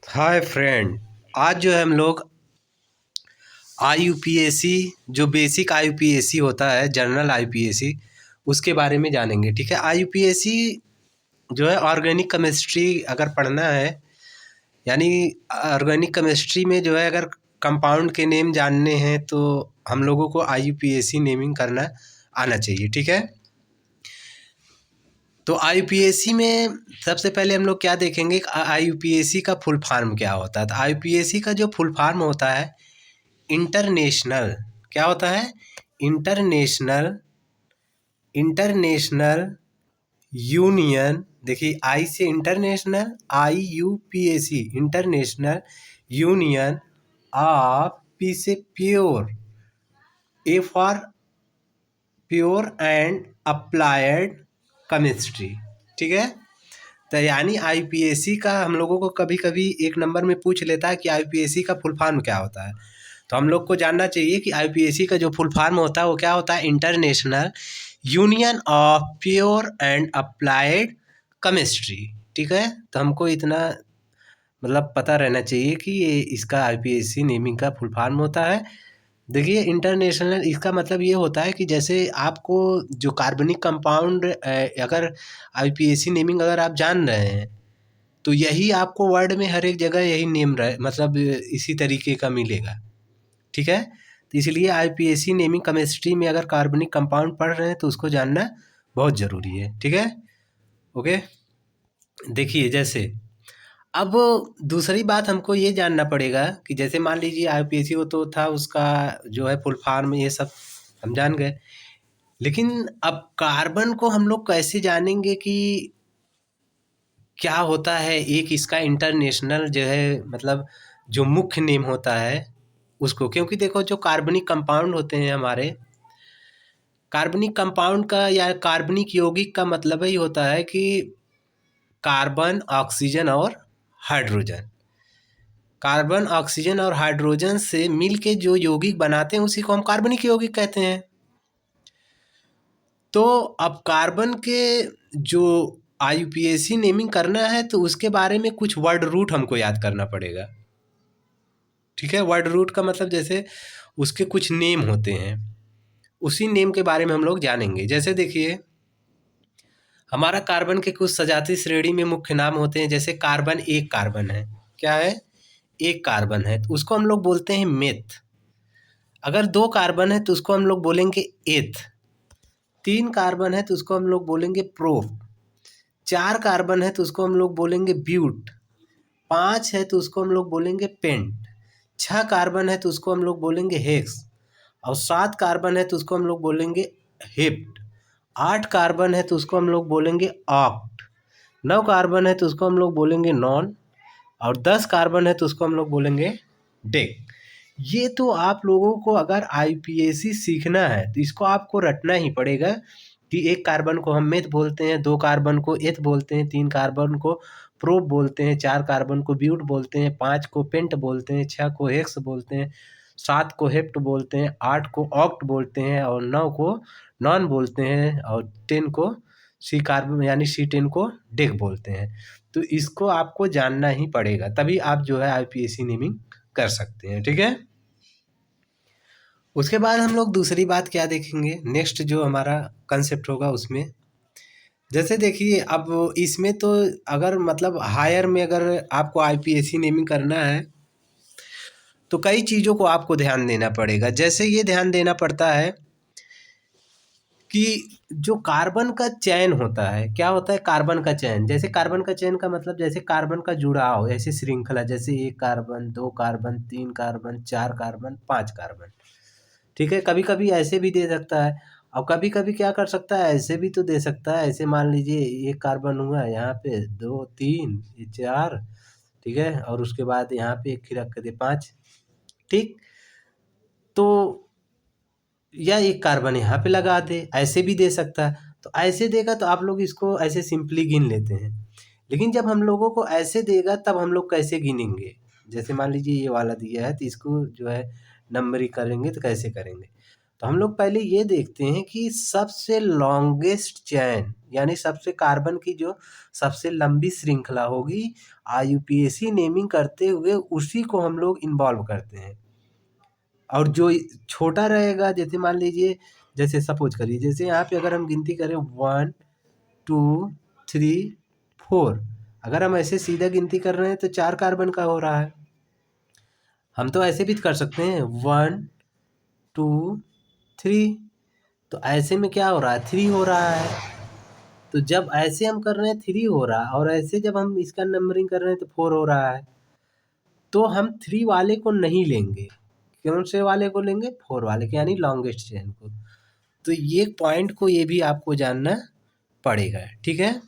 Hi friend. आज जो है हम लोग आईयूपीएसी जो बेसिक आईयूपीएसी होता है, जनरल आईयूपीएसी, उसके बारे में जानेंगे। ठीक है। आईयूपीएसी जो है ऑर्गेनिक केमिस्ट्री अगर पढ़ना है, यानी ऑर्गेनिक केमिस्ट्री में जो है अगर कंपाउंड के नेम जानने हैं तो हम लोगों को आईयूपीएसी नेमिंग करना आना चाहिए। ठीक है। तो आईयूपीएसी में सबसे पहले हम लोग क्या देखेंगे कि आईयूपीएसी का फुल फॉर्म क्या होता है। तो आईयूपीएसी का जो फुल फॉर्म होता है, इंटरनेशनल, क्या होता है? International international union. देखिए, आई से international, IUPAC, international union of, P से pure, A for pure and applied chemistry. ठीक है। तो यानी आईपीएसी का हम लोगों को कभी कभी एक नंबर में पूछ लेता है कि आईपीएसी का फुल फॉर्म क्या होता है। तो हम लोग को जानना चाहिए कि आईपीएसी का जो फुल फॉर्म होता है वो क्या होता है? International union of pure and applied chemistry. ठीक है। तो हमको इतना मतलब पता रहना चाहिए कि ये इसका आईपीएसी नेमिंग का फुल फॉर्म होता है। देखिए, इंटरनेशनल इसका मतलब ये होता है कि जैसे आपको जो कार्बनिक कंपाउंड अगर आईपीएसी नेमिंग अगर आप जान रहे हैं तो यही आपको वर्ड में हर एक जगह यही नेम रहे, मतलब इसी तरीके का मिलेगा। ठीक है। तो इसलिए आईपीएसी नेमिंग केमिस्ट्री में अगर कार्बनिक कंपाउंड पढ़ रहे हैं तो उसको जानना बहुत ज़रूरी है। ठीक है। ओके। देखिए, जैसे अब दूसरी बात हमको ये जानना पड़ेगा कि जैसे मान लीजिए आईपीएसी वो तो था, उसका जो है फुल फॉर्म ये सब हम जान गए, लेकिन अब कार्बन को हम लोग कैसे जानेंगे कि क्या होता है एक इसका इंटरनेशनल जो है, मतलब जो मुख्य नेम होता है उसको। क्योंकि देखो, जो कार्बनिक कंपाउंड होते हैं हमारे, कार्बनिक कंपाउंड का या कार्बनिक यौगिक का मतलब ही होता है कि कार्बन, ऑक्सीजन और हाइड्रोजन। कार्बन, ऑक्सीजन और हाइड्रोजन से मिल के जो यौगिक बनाते हैं उसी को हम कार्बनिक यौगिक कहते हैं। तो अब कार्बन के जो आईयूपीएसी नेमिंग करना है तो उसके बारे में कुछ वर्ड रूट हमको याद करना पड़ेगा। ठीक है। वर्ड रूट का मतलब जैसे उसके कुछ नेम होते हैं, उसी नेम के बारे में हम लोग जानेंगे। जैसे देखिए, हमारा कार्बन के कुछ सजाती श्रेणी में मुख्य नाम होते हैं। जैसे कार्बन, एक कार्बन है, क्या है? एक कार्बन है, तो उसको हम लोग बोलते हैं मेथ। अगर दो कार्बन है तो उसको हम लोग बोलेंगे एथ। तीन कार्बन है तो उसको हम लोग बोलेंगे प्रोप। चार कार्बन है तो उसको हम लोग बोलेंगे ब्यूट। पाँच है तो उसको हम लोग बोलेंगे पेंट। छः कार्बन है तो उसको हम लोग बोलेंगे हेक्स। और सात कार्बन है तो उसको हम लोग बोलेंगे हेप्ट। आठ कार्बन है तो उसको हम लोग बोलेंगे ऑक्ट। नौ कार्बन है तो उसको हम लोग बोलेंगे नॉन। और 10 कार्बन है तो उसको हम लोग बोलेंगे डेक। ये तो आप लोगों को अगर आईपीएसी सीखना है तो इसको आपको रटना ही पड़ेगा कि एक कार्बन को हम मेथ बोलते हैं, दो कार्बन को एथ बोलते हैं, तीन कार्बन को प्रोप बोलते हैं, चार कार्बन को ब्यूट बोलते हैं, पाँच को पेंट बोलते हैं, छः को हेक्स बोलते हैं, सात को हेप्ट बोलते हैं, आठ को ऑक्ट बोलते हैं और नौ को नॉन बोलते हैं और 10 को सी कार्बन यानी C10 को डेक बोलते हैं। तो इसको आपको जानना ही पड़ेगा, तभी आप जो है आईपीएसी नेमिंग कर सकते हैं। ठीक है। उसके बाद हम लोग दूसरी बात क्या देखेंगे, नेक्स्ट जो हमारा कंसेप्ट होगा उसमें, जैसे देखिए अब इसमें तो अगर मतलब हायर में अगर आपको आईपीएसी नेमिंग करना है तो कई चीज़ों को आपको ध्यान देना पड़ेगा। जैसे ये ध्यान देना पड़ता है कि जो कार्बन का चयन होता है, क्या होता है कार्बन का चयन? जैसे कार्बन का चयन का मतलब जैसे कार्बन का जुड़ाव, ऐसे श्रृंखला, जैसे एक कार्बन, दो कार्बन, तीन कार्बन, चार कार्बन, पांच कार्बन। ठीक है। कभी कभी ऐसे भी दे सकता है और कभी कभी क्या कर सकता है, ऐसे भी तो दे सकता है। ऐसे मान लीजिए एक कार्बन हुआ यहाँ पे, दो, तीन, ये चार, ठीक है, और उसके बाद यहाँ पे एक ही रख के दे, पाँच। ठीक। तो या एक कार्बन यहाँ पे लगा दे, ऐसे भी दे सकता है। तो ऐसे देगा तो आप लोग इसको ऐसे सिंपली गिन लेते हैं, लेकिन जब हम लोगों को ऐसे देगा तब हम लोग कैसे गिनेंगे? जैसे मान लीजिए ये वाला दिया है तो इसको जो है नंबरिंग करेंगे तो कैसे करेंगे? तो हम लोग पहले ये देखते हैं कि सबसे लॉन्गेस्ट चैन यानी सबसे कार्बन की जो सबसे लंबी श्रृंखला होगी IUPAC नेमिंग करते हुए उसी को हम लोग इन्वॉल्व करते हैं। और जो छोटा रहेगा जैसे मान लीजिए, जैसे सपोज करिए जैसे यहाँ पे अगर हम गिनती करें 1 2 3 4, अगर हम ऐसे सीधा गिनती कर रहे हैं तो 4 कार्बन का हो रहा है। हम तो ऐसे भी कर सकते हैं 1 2 3, तो ऐसे में क्या हो रहा है 3 हो रहा है। तो जब ऐसे हम कर रहे हैं 3 हो रहा है और ऐसे जब हम इसका नंबरिंग कर रहे हैं तो 4 हो रहा है। तो हम 3 वाले को नहीं लेंगे, कौन से वाले को लेंगे 4 वाले के यानी लॉन्गेस्ट चेन को। तो ये पॉइंट को ये भी आपको जानना पड़ेगा, ठीक है।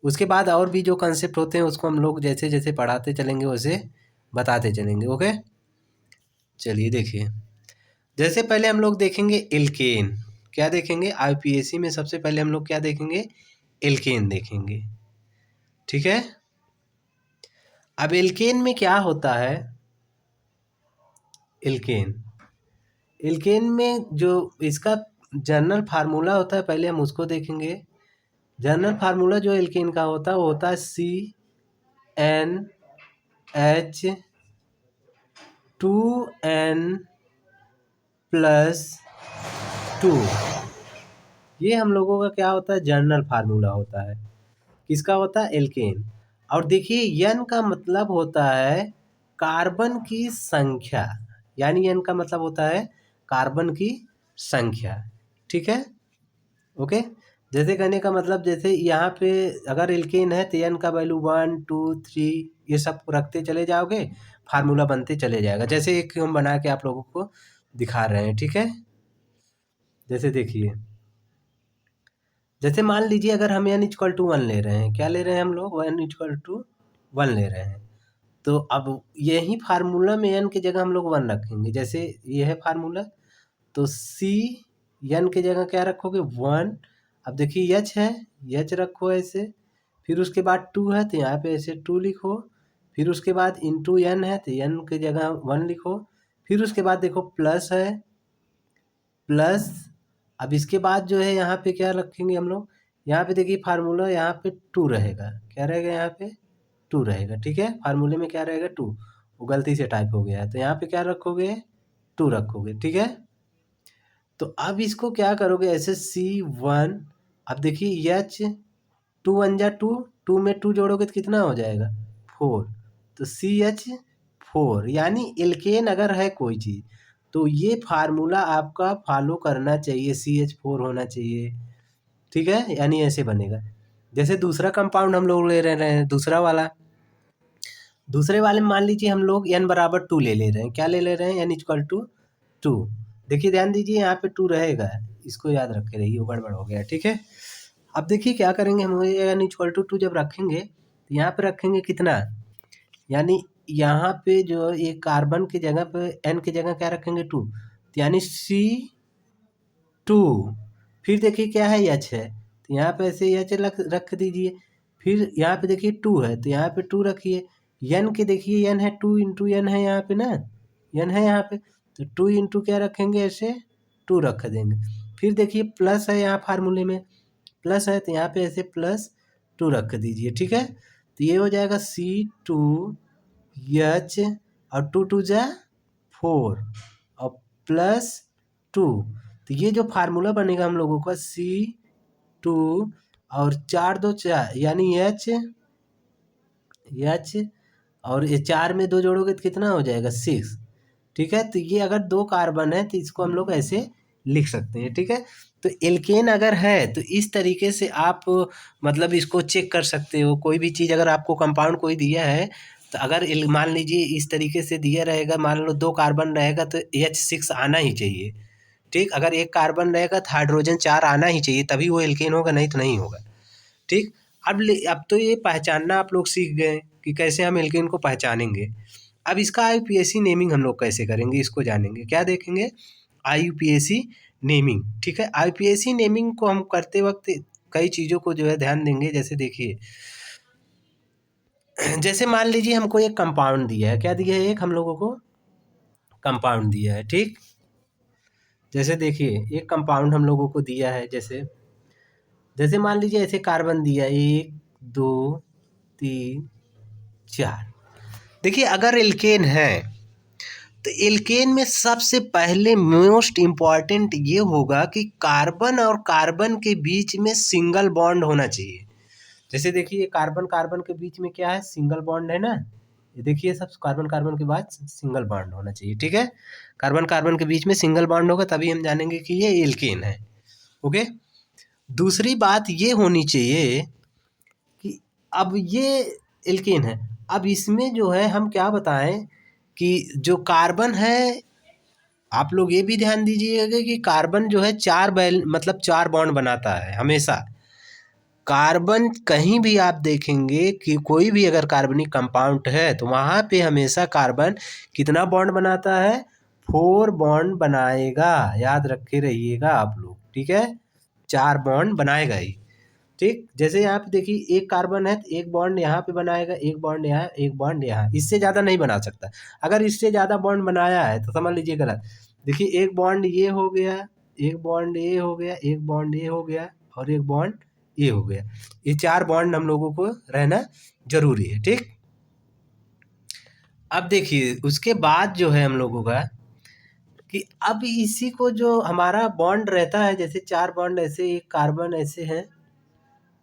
उसके बाद और भी जो कंसेप्ट होते हैं उसको हम लोग जैसे जैसे पढ़ाते चलेंगे वैसे बताते चलेंगे, ओके। चलिए देखिए, जैसे पहले हम लोग देखेंगे एल्केन। क्या देखेंगे IUPAC में सबसे पहले हम लोग क्या देखेंगे, एल्केन देखेंगे, ठीक है। अब एल्केन में क्या होता है, एल्केन एल्केन में जो इसका जनरल फार्मूला होता है पहले हम उसको देखेंगे। जनरल फार्मूला जो एल्केन का होता है वो होता है CnH2n+2। ये हम लोगों का क्या होता है, जनरल फार्मूला होता है। किसका होता है, एल्केन। और देखिए एन का मतलब होता है कार्बन की संख्या, यानी एन का मतलब होता है कार्बन की संख्या, ठीक है, ओके। जैसे कहने का मतलब जैसे यहाँ पे अगर एल्केन है तो एन का वैल्यू 1 2 3 ये सब रखते चले जाओगे, फार्मूला बनते चले जाएगा। जैसे एक हम बना के आप लोगों को दिखा रहे हैं, ठीक है। जैसे देखिए, जैसे मान लीजिए अगर हम n=1 ले रहे हैं, क्या ले रहे हैं हम लोग, n=1 ले रहे हैं। तो अब यही फार्मूला में n की जगह हम लोग 1 रखेंगे। जैसे ये है फार्मूला, तो सी n की जगह क्या रखोगे 1। अब देखिए h है, h रखो ऐसे, फिर उसके बाद 2 है तो यहाँ पे ऐसे 2 लिखो, फिर उसके बाद इंटू n है तो n की जगह 1 लिखो, फिर उसके बाद देखो प्लस है, प्लस। अब इसके बाद जो है यहाँ पे क्या रखेंगे हम लोग, यहाँ पे देखिए फार्मूला यहाँ पे 2 रहेगा, क्या रहेगा यहाँ पे 2 रहेगा, ठीक है। फार्मूले में क्या रहेगा 2, वो गलती से टाइप हो गया है तो यहाँ पे क्या रखोगे 2 रखोगे, ठीक है। तो अब इसको क्या करोगे ऐसे C1, अब देखिए एच 2 2 में 2 जोड़ोगे तो कितना हो जाएगा 4, तो CH4 यानी एल्केन अगर है कोई चीज़ तो ये फार्मूला आपका फॉलो करना चाहिए, CH4 होना चाहिए, ठीक है, यानी ऐसे बनेगा। जैसे दूसरा कंपाउंड हम लोग ले रहे हैं, दूसरा वाला, दूसरे वाले में मान लीजिए हम लोग n=2 ले रहे हैं, क्या ले रहे हैं n=2। देखिए ध्यान दीजिए यहाँ पे 2 रहेगा, इसको याद रख के रहिए, वो गड़बड़ हो गया, ठीक है। अब देखिए क्या करेंगे हम, n=2 जब रखेंगे तो यहाँ पे रखेंगे कितना, यानी यहाँ पे जो ये कार्बन की जगह पे n की जगह क्या रखेंगे 2, तो यानी C2। फिर देखिए क्या है h है तो यहाँ पे ऐसे h रख दीजिए, फिर यहाँ पे देखिए 2 है तो यहाँ पे 2 रखिए, n के देखिए n है 2 इंटू n है यहाँ पे ना, n है यहाँ पे, तो 2 इंटू क्या रखेंगे ऐसे 2 रख देंगे। फिर देखिए प्लस है यहाँ फार्मूले में, प्लस है तो यहाँ पे ऐसे +2 रख दीजिए, ठीक है। तो ये हो जाएगा C2H और 2 2 जा 4 और +2, तो ये जो फार्मूला बनेगा हम लोगों का C2 और 4 2 4 यानी H और ये 4 में 2 जोड़ोगे तो कितना हो जाएगा 6, ठीक है। तो ये अगर 2 कार्बन है तो इसको हम लोग ऐसे लिख सकते हैं, ठीक है। तो एल्केन अगर है तो इस तरीके से आप मतलब इसको चेक कर सकते हो। कोई भी चीज़ अगर आपको कंपाउंड कोई दिया है तो अगर मान लीजिए इस तरीके से दिया रहेगा, मान लो 2 कार्बन रहेगा तो H6 आना ही चाहिए, ठीक। अगर 1 कार्बन रहेगा तो हाइड्रोजन 4 आना ही चाहिए, तभी वो एल्केन होगा, नहीं तो नहीं होगा, ठीक। अब तो ये पहचानना आप लोग सीख गए कि कैसे हम एल्केन को पहचानेंगे। अब इसका IUPAC नेमिंग हम लोग कैसे करेंगे इसको जानेंगे, क्या देखेंगे IUPAC नेमिंग, ठीक है। IUPAC नेमिंग को हम करते वक्त कई चीज़ों को जो है ध्यान देंगे। जैसे देखिए, जैसे मान लीजिए हमको एक कंपाउंड दिया है, क्या दिया है, एक हम लोगों को कंपाउंड दिया है, ठीक। जैसे देखिए एक कंपाउंड हम लोगों को दिया है, जैसे जैसे मान लीजिए ऐसे कार्बन दिया 1 2 3 4। देखिए अगर एल्केन है तो एल्केन में सबसे पहले मोस्ट इम्पॉर्टेंट ये होगा कि कार्बन और कार्बन के बीच में सिंगल बॉन्ड होना चाहिए। जैसे देखिए कार्बन कार्बन के बीच में क्या है, सिंगल बॉन्ड है ना। ये देखिए सब कार्बन कार्बन के बाद सिंगल बॉन्ड होना चाहिए, ठीक है। कार्बन कार्बन के बीच में सिंगल बॉन्ड होगा तभी हम जानेंगे कि ये एल्केन है। ओके। दूसरी बात ये होनी चाहिए कि अब ये एल्केन है, अब इसमें जो है हम क्या बताएं कि जो कार्बन है, आप लोग ये भी ध्यान दीजिएगा कि कार्बन जो है मतलब 4 बॉन्ड बनाता है हमेशा। कार्बन कहीं भी आप देखेंगे कि कोई भी अगर कार्बनिक कंपाउंड है तो वहाँ पे हमेशा कार्बन कितना बॉन्ड बनाता है, 4 बॉन्ड बनाएगा। याद रखे रहिएगा आप लोग, ठीक है। 4 बॉन्ड बनाएगा ही, ठीक। जैसे यहाँ पे देखिए एक कार्बन है तो एक बॉन्ड यहाँ पे बनाएगा, एक बॉन्ड यहाँ, एक बॉन्ड यहाँ, इससे ज़्यादा नहीं बना सकता। अगर इससे ज़्यादा बॉन्ड बनाया है तो समझ लीजिए गलत। देखिए एक बॉन्ड ये हो गया, एक बॉन्ड ये हो गया, एक बॉन्ड ये हो गया और एक बॉन्ड ये हो गया। ये 4 बॉन्ड हम लोगों को रहना जरूरी है, ठीक। अब देखिए उसके बाद जो है हम लोगों का कि अब इसी को जो हमारा बॉन्ड रहता है, जैसे 4 बॉन्ड ऐसे, एक कार्बन ऐसे है।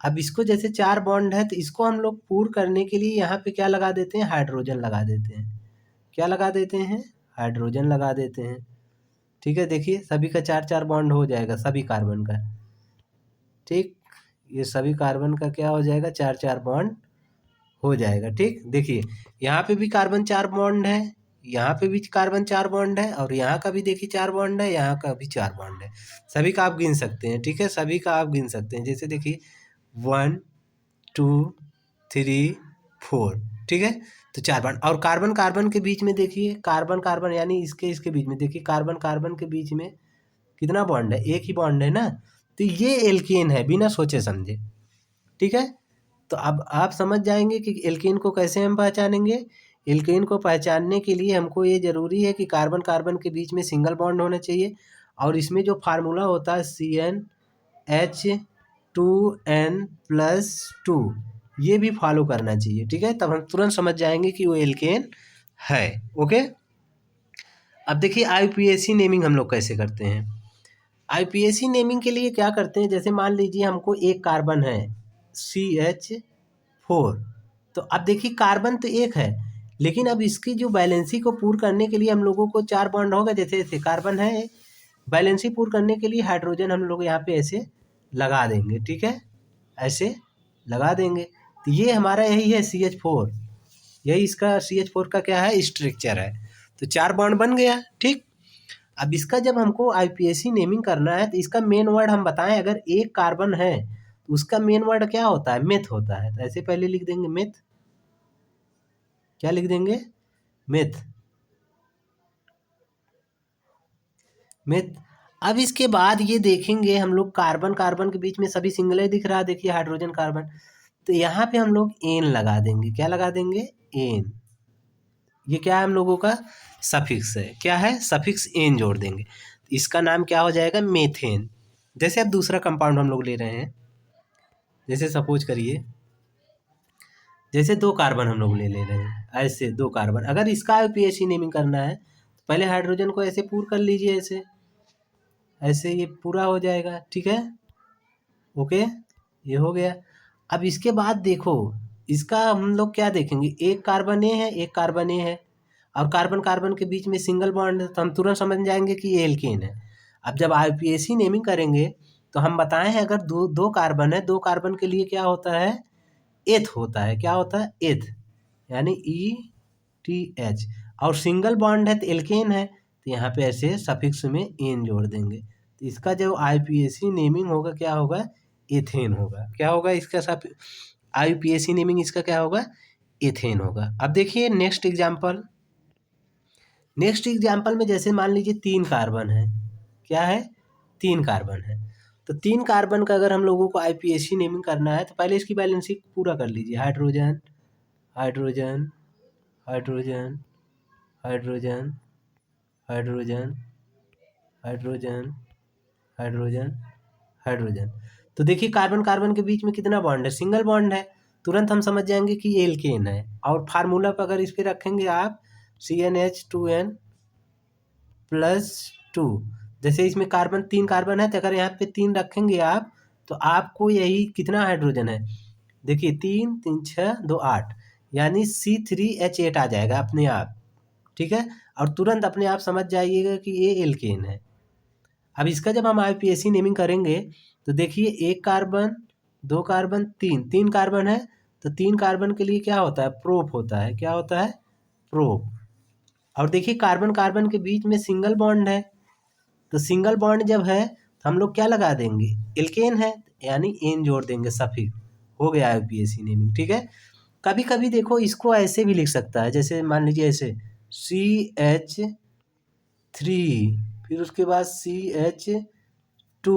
अब इसको जैसे 4 बॉन्ड है तो इसको हम लोग पूर्ण करने के लिए यहाँ पे क्या लगा देते हैं, हाइड्रोजन लगा देते हैं। क्या लगा देते हैं, हाइड्रोजन लगा देते हैं, ठीक है। देखिए सभी का 4 4 बॉन्ड हो जाएगा, सभी कार्बन का, ठीक। ये सभी कार्बन का क्या हो जाएगा, 4 4 बॉन्ड हो जाएगा, ठीक। देखिए यहाँ पे भी कार्बन 4 बॉन्ड है, यहाँ पे भी कार्बन 4 बॉन्ड है और यहाँ का भी देखिए 4 बॉन्ड है, यहाँ का भी 4 बॉन्ड है। सभी का आप गिन सकते हैं, ठीक है, सभी का आप गिन सकते हैं। जैसे देखिए 1 2 3 4, ठीक है। तो 4 बॉन्ड, और कार्बन कार्बन के बीच में देखिए, कार्बन कार्बन यानी इसके इसके बीच में देखिए, कार्बन कार्बन के बीच में कितना बॉन्ड है, एक ही बॉन्ड है ना। तो ये एल्केन है बिना सोचे समझे, ठीक है। तो अब आप समझ जाएंगे कि एल्केन को कैसे हम पहचानेंगे। एल्केन को पहचानने के लिए हमको ये ज़रूरी है कि कार्बन कार्बन के बीच में सिंगल बॉन्ड होना चाहिए, और इसमें जो फार्मूला होता है CnH2n+2, ये भी फॉलो करना चाहिए, ठीक है। तब हम तुरंत समझ जाएंगे कि वो एल्केन है। ओके। अब देखिए IUPAC नेमिंग हम लोग कैसे करते हैं। IUPAC नेमिंग के लिए क्या करते हैं, जैसे मान लीजिए हमको एक कार्बन है CH4, तो अब देखिए कार्बन तो एक है, लेकिन अब इसकी जो बैलेंसी को पूर्ण करने के लिए हम लोगों को 4 बॉन्ड होगा। जैसे जैसे कार्बन है, बैलेंसी पूर्ण करने के लिए हाइड्रोजन हम लोग यहाँ पे ऐसे लगा देंगे, ठीक है, ऐसे लगा देंगे। तो ये हमारा यही है CH4, यही इसका CH4 का क्या है, स्ट्रक्चर है। तो 4 बॉन्ड बन गया, ठीक। अब इसका जब हमको IUPAC नेमिंग करना है तो इसका मेन वर्ड हम बताएं, अगर एक कार्बन है तो उसका मेन वर्ड क्या होता है, मेथ होता है। तो ऐसे पहले लिख देंगे मेथ, क्या लिख देंगे, मेथ, मेथ। अब इसके बाद ये देखेंगे हम लोग, कार्बन कार्बन के बीच में सभी सिंगल ही दिख रहा है, देखिए हाइड्रोजन कार्बन। तो यहाँ पे हम लोग एन लगा देंगे, क्या लगा देंगे, एन। ये क्या है हम लोगों का, सफिक्स है, क्या है, सफिक्स एन जोड़ देंगे। इसका नाम क्या हो जाएगा, मेथेन। जैसे अब दूसरा कंपाउंड हम लोग ले रहे हैं, जैसे सपोज करिए, जैसे 2 कार्बन हम लोग ले रहे हैं, ऐसे 2 कार्बन। अगर इसका IUPAC नेमिंग करना है तो पहले हाइड्रोजन को ऐसे पूरा कर लीजिए, ऐसे ऐसे ये पूरा हो जाएगा, ठीक है। ओके, ये हो गया। अब इसके बाद देखो, इसका हम लोग क्या देखेंगे, एक कार्बन ए है, एक कार्बन ए है, और कार्बन कार्बन के बीच में सिंगल बॉन्ड है, तो हम तुरंत समझ जाएंगे कि ये एल्केन है। अब जब IUPAC नेमिंग करेंगे तो हम बताएं हैं, अगर दो दो कार्बन है, 2 कार्बन के लिए क्या होता है, एथ होता है, क्या होता है, एथ, यानी ETH। और सिंगल बॉन्ड है तो एल्केन है, तो यहाँ पे ऐसे सफिक्स में एन जोड़ देंगे। तो इसका जो IUPAC नेमिंग होगा क्या होगा, एथेन होगा। क्या होगा इसका सब, IUPAC नेमिंग इसका क्या होगा, एथेन होगा। अब देखिए नेक्स्ट एग्जाम्पल, नेक्स्ट एग्जाम्पल में जैसे मान लीजिए 3 कार्बन है, क्या है, 3 कार्बन है। तो 3 कार्बन का अगर हम लोगों को IUPAC नेमिंग करना है तो पहले इसकी बैलेंसिंग पूरा कर लीजिए, hydrogen hydrogen hydrogen hydrogen hydrogen hydrogen, hydrogen, hydrogen. तो देखिए कार्बन कार्बन के बीच में कितना बॉन्ड है, सिंगल बॉन्ड है। तुरंत हम समझ जाएंगे कि ये एल्केन है। और फार्मूला पर अगर इस पे रखेंगे आप CnH2n प्लस 2, जैसे इसमें कार्बन 3 कार्बन है तो अगर यहाँ पे 3 रखेंगे आप तो आपको यही कितना हाइड्रोजन है, देखिए 3 3 6 2 8, यानी C3H8 आ जाएगा अपने आप। ठीक है, और तुरंत अपने आप समझ जाइएगा कि ये एल्केन है। अब इसका जब हम IUPAC नेमिंग करेंगे तो देखिए 1 कार्बन 2 कार्बन 3 कार्बन है, तो 3 कार्बन के लिए क्या होता है, प्रोप होता है। क्या होता है, प्रोप। और देखिए कार्बन कार्बन के बीच में सिंगल बॉन्ड है, तो सिंगल बॉन्ड जब है तो हम लोग क्या लगा देंगे, एल्केन है, यानी एन जोड़ देंगे, सफिक्स। हो गया IUPAC नेमिंग। ठीक है, कभी कभी देखो इसको ऐसे भी लिख सकता है, जैसे मान लीजिए ऐसे CH3, फिर उसके बाद CH2,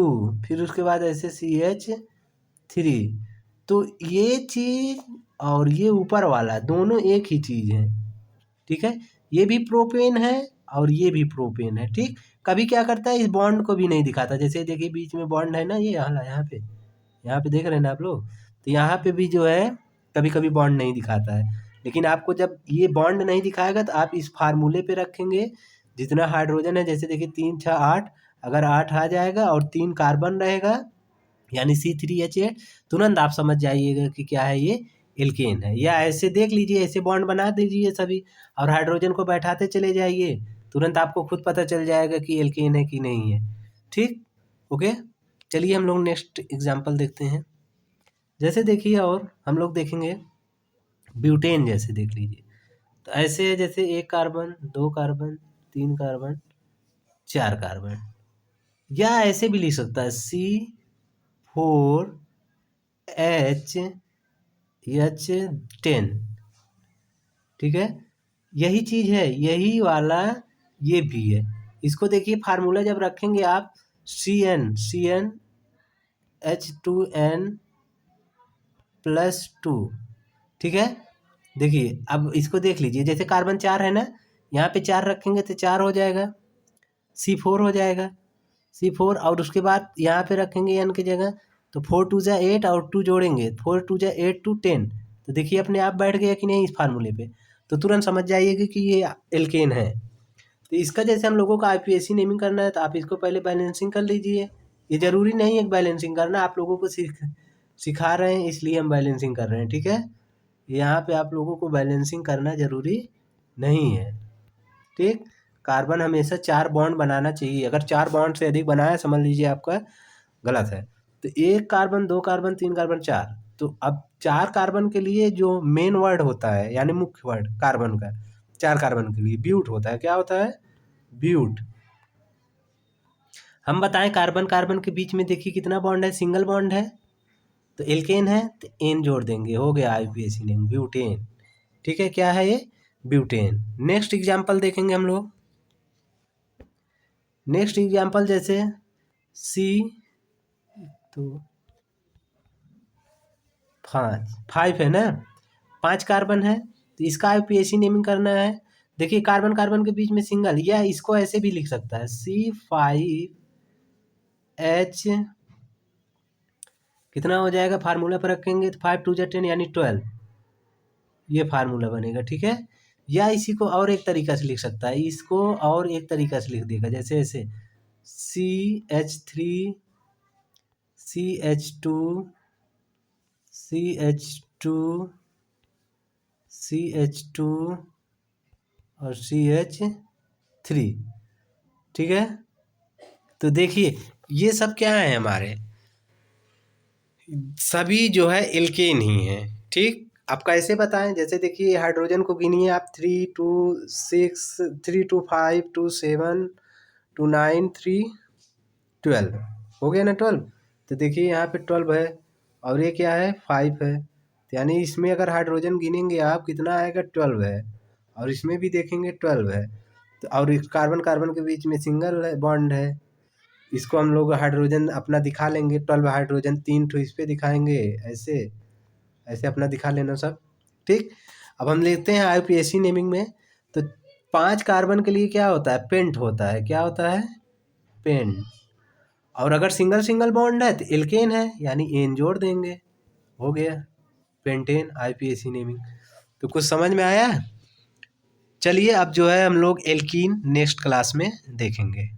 फिर उसके बाद ऐसे CH3। तो ये चीज और ये ऊपर वाला दोनों एक ही चीज है। ठीक है, ये भी प्रोपेन है और ये भी प्रोपेन है। ठीक, कभी क्या करता है, इस बॉन्ड को भी नहीं दिखाता। जैसे देखिए बीच में बॉन्ड है ना, ये यहाँ पे देख रहे हैं ना आप लोग, तो यहाँ पे भी जो है कभी कभी बॉन्ड नहीं दिखाता है। लेकिन आपको जब ये बॉन्ड नहीं दिखाएगा तो आप इस फार्मूले पे रखेंगे, जितना हाइड्रोजन है, जैसे देखिए 3 6 8, अगर 8 आ जाएगा और 3 कार्बन रहेगा यानी C3H8, तुरंत आप समझ जाइएगा कि क्या है, ये एल्केन है। या ऐसे देख लीजिए, ऐसे बॉन्ड बना दीजिए सभी और हाइड्रोजन को बैठाते चले जाइए, तुरंत आपको खुद पता चल जाएगा कि एल्केन है कि नहीं है। ठीक, ओके। चलिए हम लोग नेक्स्ट एग्जांपल देखते हैं। जैसे देखिए, और हम लोग देखेंगे ब्यूटेन, जैसे देख लीजिए, तो ऐसे है जैसे 1 कार्बन 2 कार्बन 3 कार्बन 4 कार्बन, या ऐसे भी लिख सकता है C4H10। ठीक है, यही चीज है, यही वाला ये भी है। इसको देखिए फार्मूला जब रखेंगे आप CnH2n प्लस 2। ठीक है, देखिए अब इसको देख लीजिए, जैसे कार्बन 4 है ना, यहाँ पे 4 रखेंगे तो 4 हो जाएगा, C4 हो जाएगा, C4। और उसके बाद यहाँ पे रखेंगे n की जगह, तो 4 2 जा 8 और 2 जोड़ेंगे, 4 2 जा 8 2 10। तो देखिए अपने आप बैठ गया कि नहीं इस फार्मूले पे, तो तुरंत समझ जाइएगा कि ये एल्केन है। तो इसका जैसे हम लोगों का IUPAC नेमिंग करना है, तो आप इसको पहले बैलेंसिंग कर लीजिए। ये ज़रूरी नहीं है बैलेंसिंग करना, आप लोगों को सिखा रहे हैं इसलिए हम बैलेंसिंग कर रहे हैं। ठीक है, यहाँ पे आप लोगों को बैलेंसिंग करना ज़रूरी नहीं है। ठीक, कार्बन हमेशा 4 बॉन्ड बनाना चाहिए, अगर 4 बॉन्ड से अधिक बनाया समझ लीजिए आपका गलत है। तो 1 कार्बन 2 कार्बन 3 कार्बन 4, तो अब 4 कार्बन के लिए जो मेन वर्ड होता है यानी मुख्य वर्ड कार्बन का, 4 कार्बन के लिए ब्यूट होता है। क्या होता है, ब्यूट। हम बताएं कार्बन कार्बन के बीच में देखिए कितना बॉन्ड है, सिंगल बॉन्ड है, तो एल्केन है तो एन जोड़ देंगे, हो गया IUPAC नेम, ब्यूटेन। ठीक है, क्या है ये, ब्यूटेन। नेक्स्ट एग्जांपल देखेंगे हम लोग। नेक्स्ट एग्जांपल जैसे सी, तो 5 है ना, 5 कार्बन है, तो इसका IUPAC नेमिंग करना है। देखिए कार्बन कार्बन के बीच में सिंगल, या इसको ऐसे भी लिख सकता है C5H, कितना हो जाएगा, फार्मूला पर रखेंगे तो 5 2 जा 10 यानी 12, ये फार्मूला बनेगा। ठीक है, या इसी को और एक तरीका से लिख सकता है, इसको और एक तरीका से लिख देगा, जैसे ऐसे CH3 CH2 CH2 CH2 और CH3। ठीक है, तो देखिए ये सब क्या है, हमारे सभी जो है एल्केन ही है। ठीक, आप कैसे बताएं, जैसे देखिए हाइड्रोजन को गिनिए आप, 3 2 6 3 2 5 2 7 2 9 3 12, हो गया ना 12। तो देखिए यहाँ पे 12 है और ये क्या है, 5 है, तो यानी इसमें अगर हाइड्रोजन गिनेंगे आप कितना आएगा, 12 है, और इसमें भी देखेंगे 12 है। तो और कार्बन कार्बन के बीच में सिंगल बॉन्ड है, इसको हम लोग हाइड्रोजन अपना दिखा लेंगे, 12 हाइड्रोजन 3 ठो इस पे दिखाएंगे, ऐसे ऐसे अपना दिखा लेना सब। ठीक, अब हम लेते हैं IUPAC नेमिंग में। तो 5 कार्बन के लिए क्या होता है, पेंट होता है। क्या होता है, पेन। और अगर सिंगल सिंगल बॉन्ड है तो एल्केन है, यानी एन जोड़ देंगे, हो गया पेंटेन आईपीएसी नेमिंग। तो कुछ समझ में आया? चलिए अब जो है हम लोग एल्कीन नेक्स्ट क्लास में देखेंगे।